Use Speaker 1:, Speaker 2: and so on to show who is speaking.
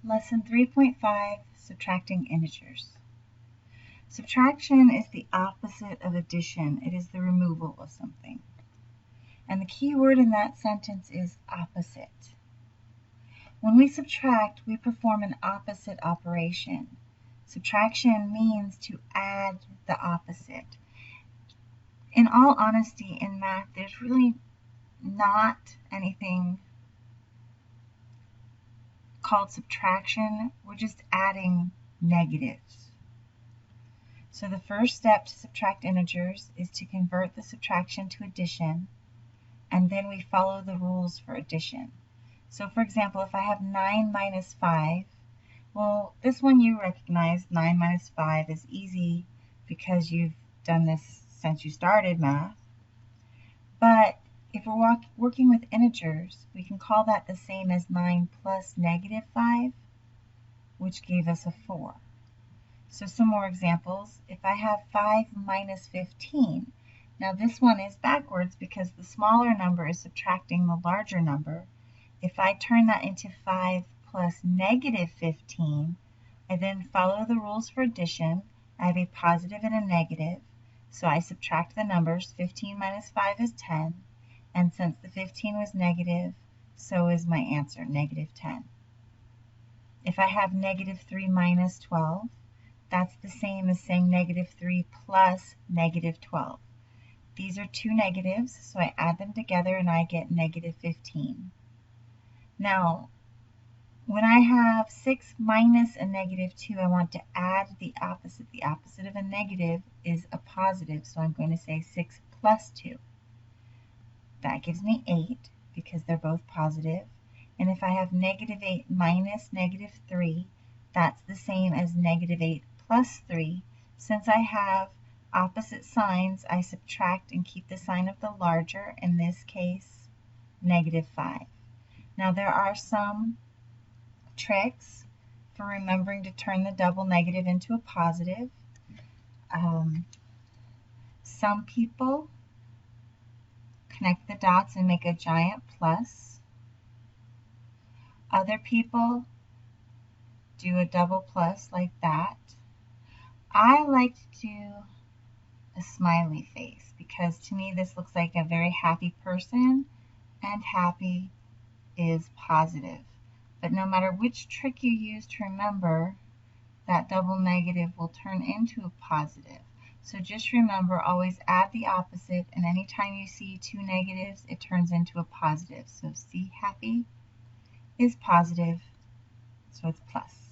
Speaker 1: Lesson 3.5, Subtracting Integers. Subtraction is the opposite of addition. It is the removal of something. And the key word in that sentence is opposite. When we subtract, we perform an opposite operation. Subtraction means to add the opposite. In all honesty, in math, there's really not anything called subtraction. We're just adding negatives. So the first step to subtract integers is to convert the subtraction to addition, and then we follow the rules for addition. So for example, if I have 9 minus 5, well, this one you recognize, 9 minus 5 is easy because you've done this since you started math. But if we're working with integers, we can call that the same as 9 plus negative 5, which gave us a 4. So some more examples. If I have 5 minus 15, now this one is backwards because the smaller number is subtracting the larger number. If I turn that into 5 plus negative 15, I then follow the rules for addition. I have a positive and a negative, so I subtract the numbers. 15 minus 5 is 10. And since the 15 was negative, so is my answer, negative 10. If I have negative 3 minus 12, that's the same as saying negative 3 plus negative 12. These are two negatives, so I add them together and I get negative 15. Now, when I have 6 minus a negative 2, I want to add the opposite. The opposite of a negative is a positive, so I'm going to say 6 plus 2. That gives me 8 because they're both positive. And if I have negative 8 minus negative 3, that's the same as negative 8 plus 3. Since I have opposite signs, I subtract and keep the sign of the larger, in this case, negative 5. Now there are some tricks for remembering to turn the double negative into a positive. Some people connect the dots and make a giant plus. Other people do a double plus like that. I like to do a smiley face because to me this looks like a very happy person, and happy is positive. But no matter which trick you use to remember, that double negative will turn into a positive. So just remember, always add the opposite, and anytime you see two negatives, it turns into a positive. So see, happy is positive, so it's plus.